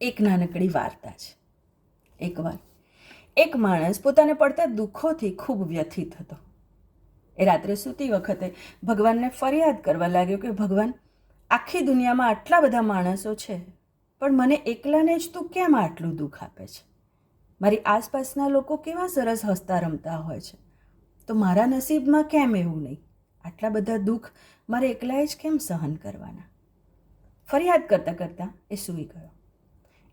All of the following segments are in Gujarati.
એક નાનકડી વાર્તા છે. એકવાર એક માણસ પોતાને પડતા દુઃખોથી ખૂબ વ્યથિત હતો. એ રાત્રે સૂતી વખતે ભગવાનને ફરિયાદ કરવા લાગ્યો કે ભગવાન, આખી દુનિયામાં આટલા બધા માણસો છે, પણ મને એકલાને જ તું કેમ આટલું દુઃખ આપે છે? મારી આસપાસના લોકો કેવા સરસ હસતા રમતા હોય છે, તો મારા નસીબમાં કેમ એવું નહીં? આટલા બધા દુઃખ મારે એકલાએ જ કેમ સહન કરવાના? ફરિયાદ કરતાં કરતાં એ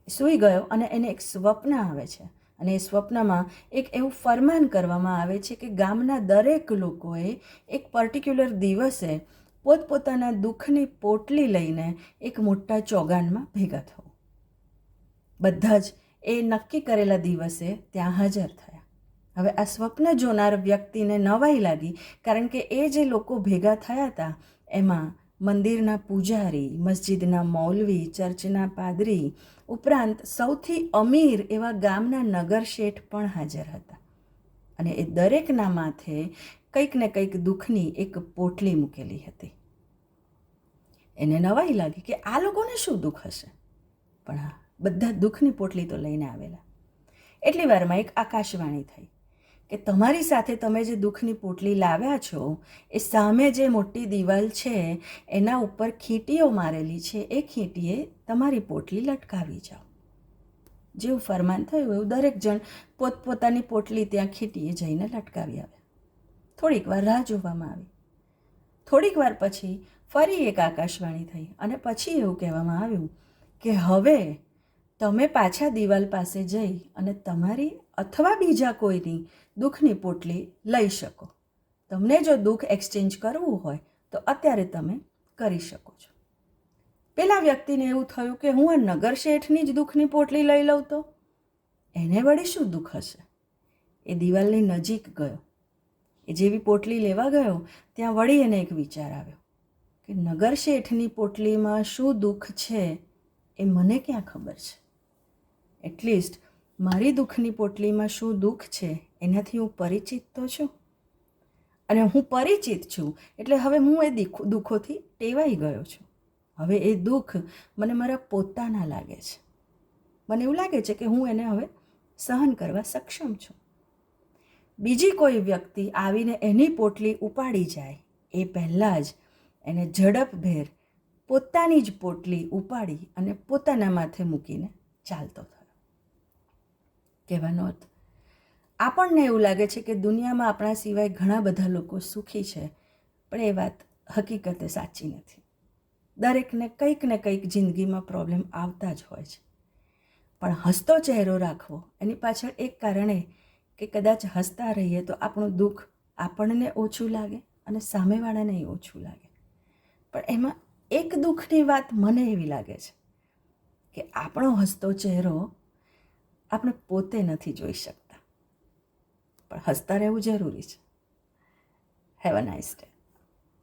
સૂઈ ગયો અને એને એક સ્વપ્ન આવે છે. અને એ સ્વપ્નમાં એક એવું ફરમાન કરવામાં આવે છે કે ગામના દરેક લોકોએ એક પર્ટિક્યુલર દિવસે પોતપોતાના દુઃખની પોટલી લઈને એક મોટા ચોગાનમાં ભેગા થવું. બધા જ એ નક્કી કરેલા દિવસે ત્યાં હાજર થયા. હવે આ સ્વપ્ન જોનાર વ્યક્તિને નવાઈ લાગી, કારણ કે એ જે લોકો ભેગા થયા હતા એમાં મંદિરના પૂજારી, મસ્જિદના મૌલવી, ચર્ચના પાદરી ઉપરાંત સૌથી અમીર એવા ગામના નગર શેઠ પણ હાજર હતા. અને એ દરેકના માથે કંઈક ને કંઈક દુઃખની એક પોટલી મૂકેલી હતી. એને નવાઈ લાગી કે આ લોકોને શું દુઃખ હશે, પણ હા, બધા દુઃખની પોટલી તો લઈને આવેલા. એટલી વારમાં એક આકાશવાણી થઈ કે તમારી સાથે તમે જે દુઃખની પોટલી લાવ્યા છો એ સામે જે મોટી દિવાલ છે એના ઉપર ખીટીઓ મારેલી છે, એ ખીટીએ તમારી પોટલી લટકાવી જાઓ. જેવું ફરમાન થયું એવું દરેક જણ પોતપોતાની પોટલી ત્યાં ખીટીએ જઈને લટકાવી આવ્યા. થોડીક વાર રાહ જોવામાં આવી. થોડીક વાર પછી ફરી એક આકાશવાણી થઈ અને પછી એવું કહેવામાં આવ્યું કે હવે તમે પાછા દિવાલ પાસે જઈ અને તમારી અથવા બીજા કોઈની દુઃખની પોટલી લઈ શકો. તમને જો દુઃખ એક્સચેન્જ કરવું હોય તો અત્યારે તમે કરી શકો છો. પેલા વ્યક્તિને એવું થયું કે હું આ નગર શેઠની જ દુઃખની પોટલી લઈ લઉં તો એને વળી શું દુઃખ હશે? એ દિવાલની નજીક ગયો. એ જેવી પોટલી લેવા ગયો ત્યાં વળી એને એક વિચાર આવ્યો કે નગર શેઠની પોટલીમાં શું દુઃખ છે એ મને ક્યાં ખબર છે? એટલીસ્ટ મારી દુઃખની પોટલીમાં શું દુઃખ છે એનાથી હું પરિચિત તો છું. અને હું પરિચિત છું એટલે હવે હું એ દુઃખોથી ટેવાઈ ગયો છું. હવે એ દુઃખ મને મારા પોતાના લાગે છે. મને એવું લાગે છે કે હું એને હવે સહન કરવા સક્ષમ છું. બીજી કોઈ વ્યક્તિ આવીને એની પોટલી ઉપાડી જાય એ પહેલાં જ એને ઝડપભેર પોતાની જ પોટલી ઉપાડી અને પોતાના માથે મૂકીને ચાલતો થયો. કહેવાનો અર્થ, આપણને એવું લાગે છે કે દુનિયામાં આપણા સિવાય ઘણા બધા લોકો સુખી છે, પણ એ વાત હકીકતે સાચી નથી. દરેકને કંઈક ને કંઈક જિંદગીમાં પ્રોબ્લેમ આવતા જ હોય છે. પણ હસતો ચહેરો રાખવો એની પાછળ એક કારણ એ કે કદાચ હસતા રહીએ તો આપણું દુઃખ આપણને ઓછું લાગે અને સામેવાળાને ઓછું લાગે. પણ એમાં એક દુઃખની વાત મને એવી લાગે છે કે આપણો હસતો ચહેરો આપણે પોતે નથી જોઈ શકતા, પણ હસતા રહેવું જરૂરી છે. Have a nice day.